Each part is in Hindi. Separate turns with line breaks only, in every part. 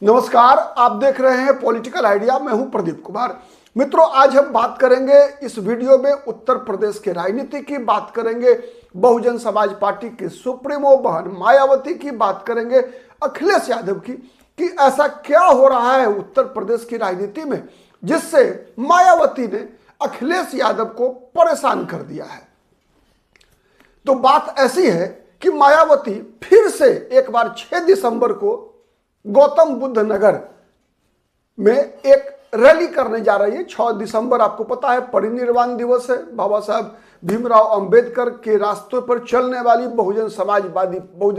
नमस्कार, आप देख रहे हैं पॉलिटिकल आइडिया। मैं हूं प्रदीप कुमार। मित्रों, आज हम बात करेंगे इस वीडियो में उत्तर प्रदेश की राजनीति की, बात करेंगे बहुजन समाज पार्टी की सुप्रीमो बहन मायावती की, बात करेंगे अखिलेश यादव की कि ऐसा क्या हो रहा है उत्तर प्रदेश की राजनीति में जिससे मायावती ने अखिलेश यादव को परेशान कर दिया है। तो बात ऐसी है कि मायावती फिर से एक बार 6 दिसंबर को गौतम बुद्ध नगर में एक रैली करने जा रही है। 6 दिसंबर आपको पता है परिनिर्वाण दिवस है। बाबा साहब भीमराव अंबेडकर के रास्तों पर चलने वाली बहुजन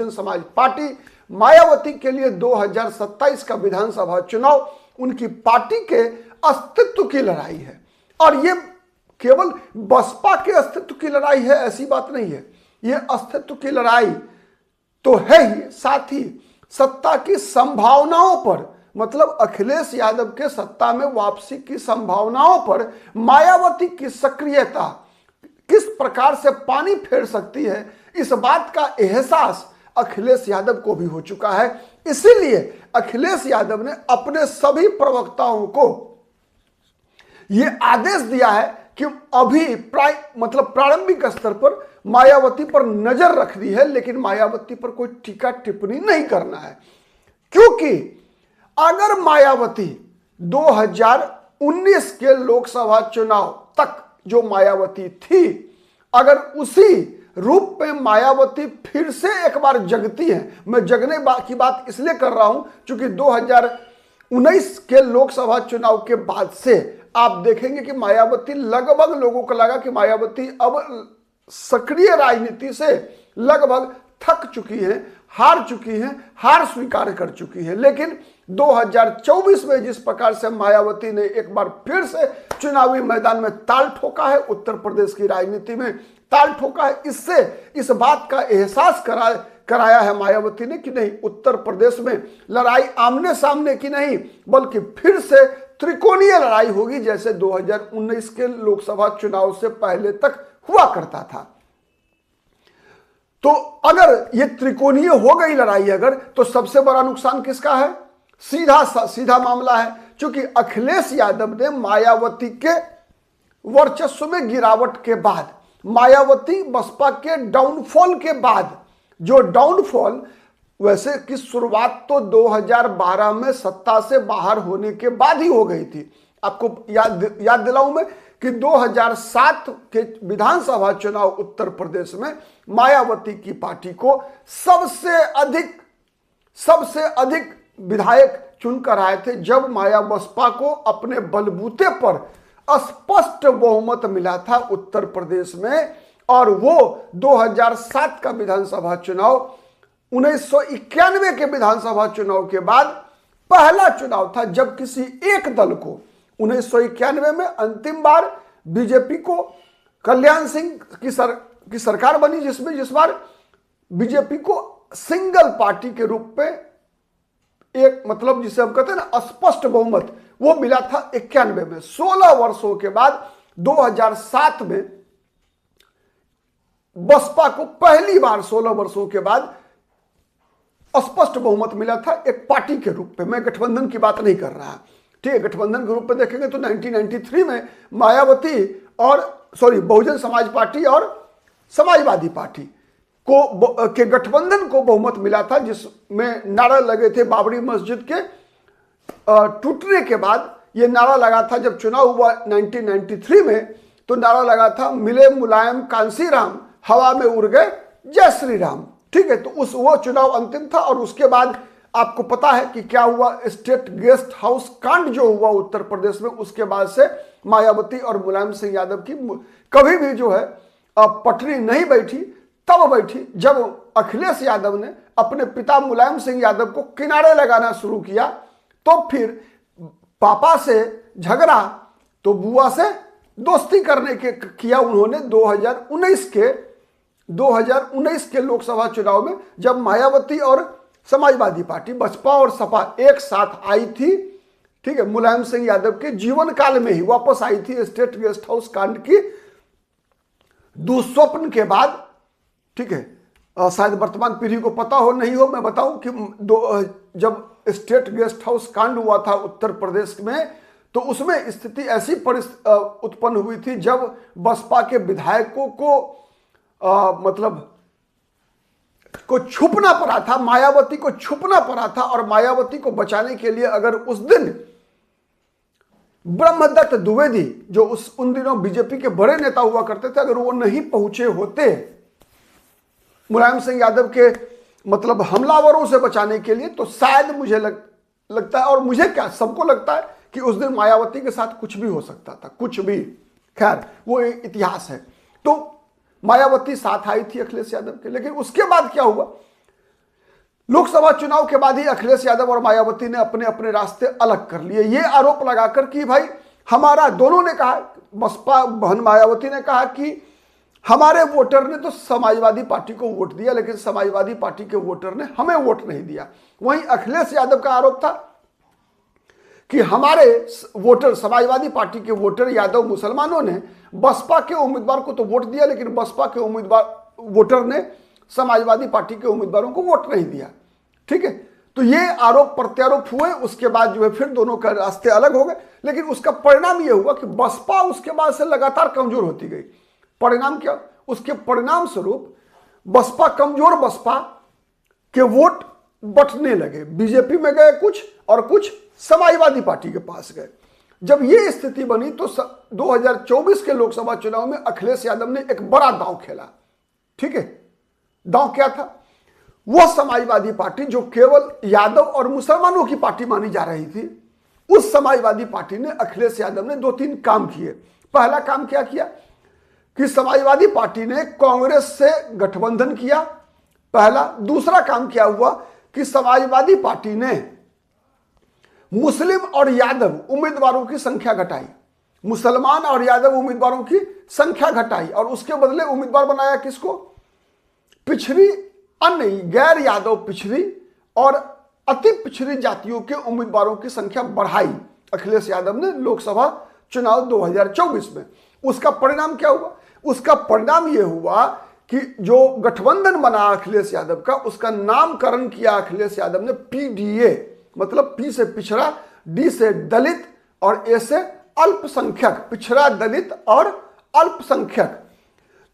समाज पार्टी मायावती के लिए 2027 का विधानसभा चुनाव उनकी पार्टी के अस्तित्व की लड़ाई है। और ये केवल बसपा के अस्तित्व की लड़ाई है ऐसी बात नहीं है, ये अस्तित्व की लड़ाई तो है ही, साथ ही सत्ता की संभावनाओं पर, मतलब अखिलेश यादव के सत्ता में वापसी की संभावनाओं पर मायावती की सक्रियता किस प्रकार से पानी फेर सकती है, इस बात का एहसास अखिलेश यादव को भी हो चुका है। इसीलिए अखिलेश यादव ने अपने सभी प्रवक्ताओं को यह आदेश दिया है कि अभी प्रारंभिक स्तर पर मायावती पर नजर रखनी है, लेकिन मायावती पर कोई टीका टिप्पणी नहीं करना है। क्योंकि अगर मायावती 2019 के लोकसभा चुनाव तक जो मायावती थी, अगर उसी रूप में मायावती फिर से एक बार जगती है, मैं जगने की बात इसलिए कर रहा हूं क्योंकि 2019 के लोकसभा चुनाव के बाद से आप देखेंगे कि मायावती, लगभग लोगों को लगा कि मायावती अब सक्रिय राजनीति से लगभग थक चुकी है, हार चुकी है, हार स्वीकार कर चुकी है। लेकिन 2024 में जिस प्रकार से मायावती ने एक बार फिर से चुनावी मैदान में ताल ठोका है, उत्तर प्रदेश की राजनीति में ताल ठोका है, इससे इस बात का एहसास कराया है मायावती ने कि नहीं, उत्तर प्रदेश में लड़ाई आमने सामने की नहीं बल्कि फिर से त्रिकोणीय लड़ाई होगी, जैसे 2019 के लोकसभा चुनाव से पहले तक हुआ करता था। तो अगर ये त्रिकोणीय हो गई लड़ाई अगर, तो सबसे बड़ा नुकसान किसका है? सीधा मामला है, क्योंकि अखिलेश यादव ने मायावती के वर्चस्व में गिरावट के बाद, मायावती बसपा के डाउनफॉल के बाद, जो डाउनफॉल वैसे की शुरुआत तो 2012 में सत्ता से बाहर होने के बाद ही हो गई थी। आपको याद दिलाऊं मैं कि 2007 के विधानसभा चुनाव उत्तर प्रदेश में मायावती की पार्टी को सबसे अधिक विधायक चुनकर आए थे, जब माया बसपा को अपने बलबूते पर स्पष्ट बहुमत मिला था उत्तर प्रदेश में। और वो 2007 का विधानसभा चुनाव 1991 के विधानसभा चुनाव के बाद पहला चुनाव था जब किसी एक दल को 1991 में अंतिम बार बीजेपी को कल्याण सिंह की सरकार बनी, जिसमें जिस बार बीजेपी को सिंगल पार्टी के रूप में एक, मतलब जिसे हम कहते हैं ना, स्पष्ट बहुमत, वो मिला था 91 में। 16 वर्षों के बाद 2007 में बसपा को पहली बार 16 वर्षों के बाद स्पष्ट बहुमत मिला था एक पार्टी के रूप में। मैं गठबंधन की बात नहीं कर रहा, ठीक है। गठबंधन के रूप में देखेंगे तो 1993 में मायावती और बहुजन समाज पार्टी और समाजवादी पार्टी के गठबंधन को बहुमत मिला था, जिसमें नारा लगे थे बाबरी मस्जिद के टूटने के बाद। यह नारा लगा था जब चुनाव हुआ 1993 में, तो नारा लगा था मिले मुलायम कांसी राम, हवा में उड़ गए जय श्री राम, ठीक है। तो वो चुनाव अंतिम था। और उसके बाद आपको पता है कि क्या हुआ, स्टेट गेस्ट हाउस कांड जो हुआ उत्तर प्रदेश में, उसके बाद से मायावती और मुलायम सिंह यादव की कभी भी जो है पटरी नहीं बैठी। तब बैठी जब अखिलेश यादव ने अपने पिता मुलायम सिंह यादव को किनारे लगाना शुरू किया। तो फिर पापा से झगड़ा तो बुआ से दोस्ती करने के किया उन्होंने 2019 के लोकसभा चुनाव में, जब मायावती और समाजवादी पार्टी, बसपा और सपा एक साथ आई थी, ठीक है। मुलायम सिंह यादव के जीवन काल में ही वापस आई थी स्टेट गेस्ट हाउस कांड की दुस्वप्न के बाद, ठीक है। शायद वर्तमान पीढ़ी को पता हो नहीं हो, मैं बताऊं कि जब स्टेट गेस्ट हाउस कांड हुआ था उत्तर प्रदेश में, तो उसमें स्थिति ऐसी उत्पन्न हुई थी जब बसपा के विधायकों को मतलब को छुपना पड़ा था, मायावती को छुपना पड़ा था, और मायावती को बचाने के लिए अगर उस दिन ब्रह्मदत्त द्विवेदी जो उन दिनों बीजेपी के बड़े नेता हुआ करते थे, अगर वो नहीं पहुंचे होते मुलायम सिंह यादव के मतलब हमलावरों से बचाने के लिए, तो शायद मुझे लगता है, और मुझे क्या सबको लगता है कि उस दिन मायावती के साथ कुछ भी हो सकता था, कुछ भी। खैर वो इतिहास है। तो मायावती साथ आई थी अखिलेश यादव के, लेकिन उसके बाद क्या हुआ, लोकसभा चुनाव के बाद ही अखिलेश यादव और मायावती ने अपने अपने रास्ते अलग कर लिए, ये आरोप लगाकर कि भाई हमारा, दोनों ने कहा, बसपा बहन मायावती ने कहा कि हमारे वोटर ने तो समाजवादी पार्टी को वोट दिया, लेकिन समाजवादी पार्टी के वोटर ने हमें वोट नहीं दिया। वहीं अखिलेश यादव का आरोप था कि हमारे वोटर, समाजवादी पार्टी के वोटर यादव मुसलमानों ने बसपा के उम्मीदवार को तो वोट दिया, लेकिन बसपा के वोटर ने समाजवादी पार्टी के उम्मीदवारों को वोट नहीं दिया। ठीक है, तो ये आरोप प्रत्यारोप हुए। उसके बाद जो है फिर दोनों का रास्ते अलग हो गए, लेकिन उसका परिणाम ये हुआ कि बसपा उसके बाद से लगातार कमजोर होती गई। परिणाम क्या, उसके परिणाम स्वरूप बसपा कमजोर, बसपा के वोट बंटने लगे, बीजेपी में गए कुछ और कुछ समाजवादी पार्टी के पास गए। जब ये स्थिति बनी तो 2024 के लोकसभा चुनाव में अखिलेश यादव ने एक बड़ा दांव खेला। ठीक है, दांव क्या था, वह समाजवादी पार्टी जो केवल यादव और मुसलमानों की पार्टी मानी जा रही थी, उस समाजवादी पार्टी ने, अखिलेश यादव ने 2-3 काम किए। पहला काम क्या किया कि समाजवादी पार्टी ने कांग्रेस से गठबंधन किया, पहला। दूसरा काम क्या हुआ कि समाजवादी पार्टी ने मुस्लिम और यादव उम्मीदवारों की संख्या घटाई, मुसलमान और यादव उम्मीदवारों की संख्या घटाई, और उसके बदले उम्मीदवार बनाया किसको, पिछड़ी, अन्य गैर यादव पिछड़ी और अति पिछड़ी जातियों के उम्मीदवारों की संख्या बढ़ाई अखिलेश यादव ने लोकसभा चुनाव 2024 में। उसका परिणाम क्या हुआ, उसका परिणाम यह हुआ कि जो गठबंधन बना अखिलेश यादव का, उसका नामकरण किया अखिलेश यादव ने पीडीए, मतलब पी से पिछड़ा, डी से दलित और ए से अल्पसंख्यक, पिछड़ा, दलित और अल्पसंख्यक।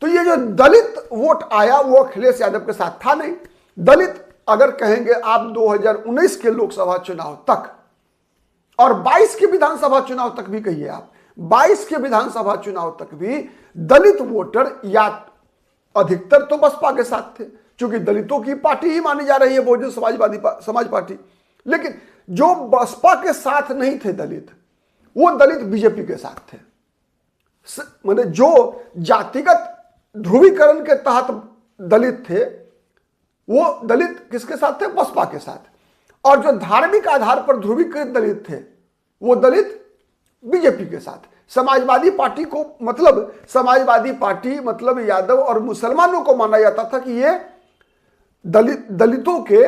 तो ये जो दलित वोट आया वो अखिलेश यादव के साथ था नहीं। दलित अगर कहेंगे आप 2019 के लोकसभा चुनाव तक और 22 के विधानसभा चुनाव तक भी कहिए आप, 22 के विधानसभा चुनाव तक भी दलित वोटर या अधिकतर तो बसपा के साथ थे, क्योंकि दलितों की पार्टी ही मानी जा रही है बहुजन समाज पार्टी। लेकिन जो बसपा के साथ नहीं थे दलित, वो दलित बीजेपी के साथ थे। माने जो जातिगत ध्रुवीकरण के तहत दलित थे, वो दलित किसके साथ थे, बसपा के साथ। और जो धार्मिक आधार पर ध्रुवीकृत दलित थे, वो दलित बीजेपी के साथ। समाजवादी पार्टी को, मतलब समाजवादी पार्टी मतलब यादव और मुसलमानों को माना जाता था कि ये दलितों के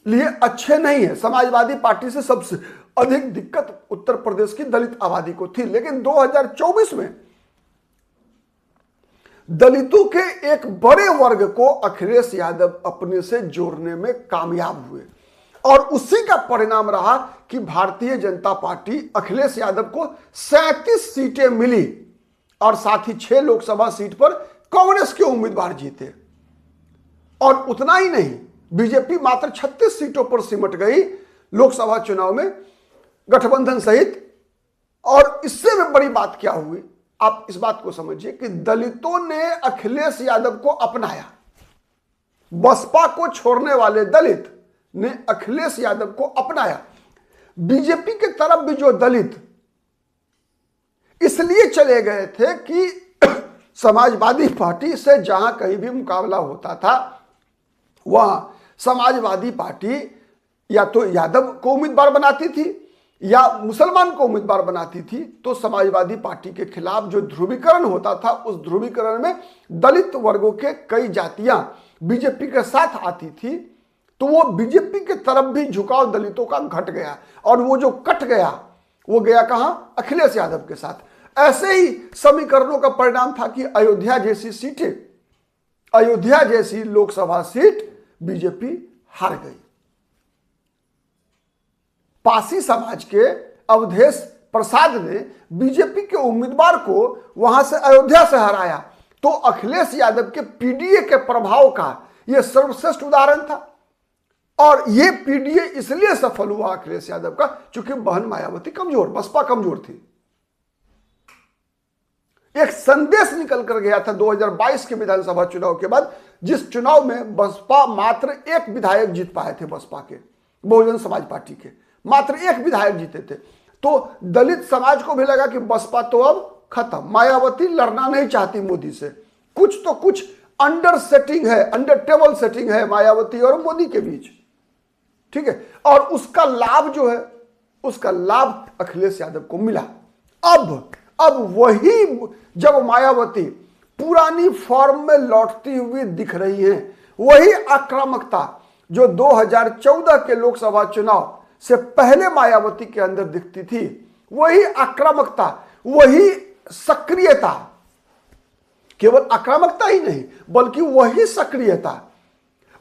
लिए अच्छे नहीं है। समाजवादी पार्टी से सबसे अधिक दिक्कत उत्तर प्रदेश की दलित आबादी को थी। लेकिन 2024 में दलितों के एक बड़े वर्ग को अखिलेश यादव अपने से जोड़ने में कामयाब हुए, और उसी का परिणाम रहा कि भारतीय जनता पार्टी, अखिलेश यादव को 37 सीटें मिली और साथ ही 6 लोकसभा सीट पर कांग्रेस के उम्मीदवार जीते। और उतना ही नहीं, बीजेपी मात्र 36 सीटों पर सिमट गई लोकसभा चुनाव में गठबंधन सहित। और इससे भी बड़ी बात क्या हुई, आप इस बात को समझिए कि दलितों ने अखिलेश यादव को अपनाया। बसपा को छोड़ने वाले दलित ने अखिलेश यादव को अपनाया। बीजेपी के तरफ भी जो दलित इसलिए चले गए थे कि समाजवादी पार्टी से जहां कहीं भी मुकाबला होता था, वहां समाजवादी पार्टी या तो यादव को उम्मीदवार बनाती थी या मुसलमान को उम्मीदवार बनाती थी। तो समाजवादी पार्टी के खिलाफ जो ध्रुवीकरण होता था, उस ध्रुवीकरण में दलित वर्गों के कई जातियां बीजेपी के साथ आती थी, तो वो बीजेपी के तरफ भी झुकाव दलितों का घट गया। और वो जो कट गया, वो गया कहां, अखिलेश यादव के साथ। ऐसे ही समीकरणों का परिणाम था कि अयोध्या जैसी सीटें, अयोध्या जैसी लोकसभा सीट बीजेपी हार गई। पासी समाज के अवधेश प्रसाद ने बीजेपी के उम्मीदवार को वहां से अयोध्या से हराया, तो अखिलेश यादव के पीडीए के प्रभाव का यह सर्वश्रेष्ठ उदाहरण था। और यह पीडीए इसलिए सफल हुआ अखिलेश यादव का क्योंकि बहन मायावती कमजोर, बसपा कमजोर थी। एक संदेश निकल कर गया था 2022 के विधानसभा चुनाव के बाद, जिस चुनाव में बसपा मात्र एक विधायक जीत पाए थे, बसपा के बहुजन समाज पार्टी के मात्र एक विधायक जीते थे। तो दलित समाज को भी लगा कि बसपा तो अब खत्म, मायावती लड़ना नहीं चाहती मोदी से, कुछ तो कुछ अंडर सेटिंग है, अंडर टेबल सेटिंग है मायावती और मोदी के बीच, ठीक है। और उसका लाभ जो है, उसका लाभ अखिलेश यादव को मिला। अब वही जब मायावती पुरानी फॉर्म में लौटती हुई दिख रही है, वही आक्रामकता जो 2014 के लोकसभा चुनाव से पहले मायावती के अंदर दिखती थी, वही आक्रामकता, वही सक्रियता, केवल आक्रामकता ही नहीं बल्कि वही सक्रियता,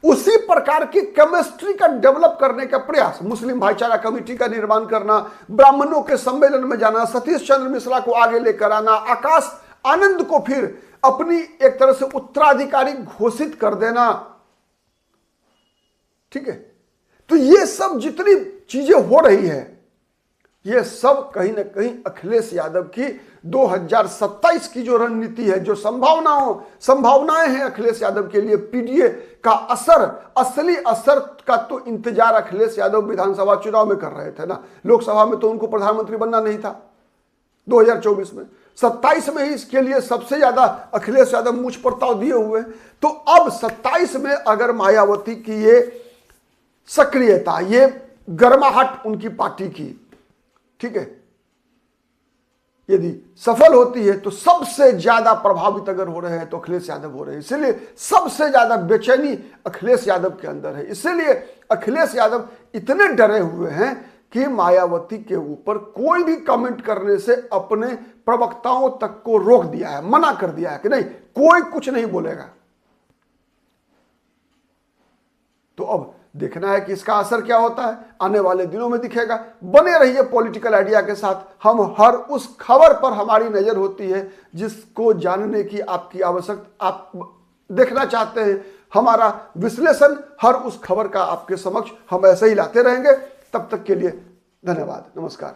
उसी प्रकार की केमिस्ट्री का डेवलप करने का प्रयास, मुस्लिम भाईचारा कमेटी का निर्माण करना, ब्राह्मणों के सम्मेलन में जाना, सतीश चंद्र मिश्रा को आगे लेकर आना, आकाश आनंद को फिर अपनी एक तरह से उत्तराधिकारी घोषित कर देना, ठीक है। तो ये सब जितनी चीजें हो रही है, ये सब कहीं ना कहीं अखिलेश यादव की 2027 की जो रणनीति है, जो संभावनाएं हैं अखिलेश यादव के लिए, पीडीए का असर, असली असर का तो इंतजार अखिलेश यादव विधानसभा चुनाव में कर रहे थे ना। लोकसभा में तो उनको प्रधानमंत्री बनना नहीं था 2024 में, 27 में ही इसके लिए सबसे ज्यादा अखिलेश यादव मुझ पर ताव दिए हुए हैं। तो अब 27 में अगर मायावती की ये सक्रियता, ये गर्माहट उनकी पार्टी की, ठीक है, यदि सफल होती है तो सबसे ज्यादा प्रभावित अगर हो रहे हैं तो अखिलेश यादव हो रहे हैं। इसलिए सबसे ज्यादा बेचैनी अखिलेश यादव के अंदर है। इसीलिए अखिलेश यादव इतने डरे हुए हैं कि मायावती के ऊपर कोई भी कमेंट करने से अपने प्रवक्ताओं तक को रोक दिया है, मना कर दिया है कि नहीं, कोई कुछ नहीं बोलेगा। तो अब देखना है कि इसका असर क्या होता है, आने वाले दिनों में दिखेगा। बने रहिए पॉलिटिकल आइडिया के साथ। हम हर उस खबर पर हमारी नजर होती है जिसको जानने की आपकी आवश्यकता, आप देखना चाहते हैं। हमारा विश्लेषण हर उस खबर का आपके समक्ष हम ऐसे ही लाते रहेंगे। तब तक के लिए धन्यवाद, नमस्कार।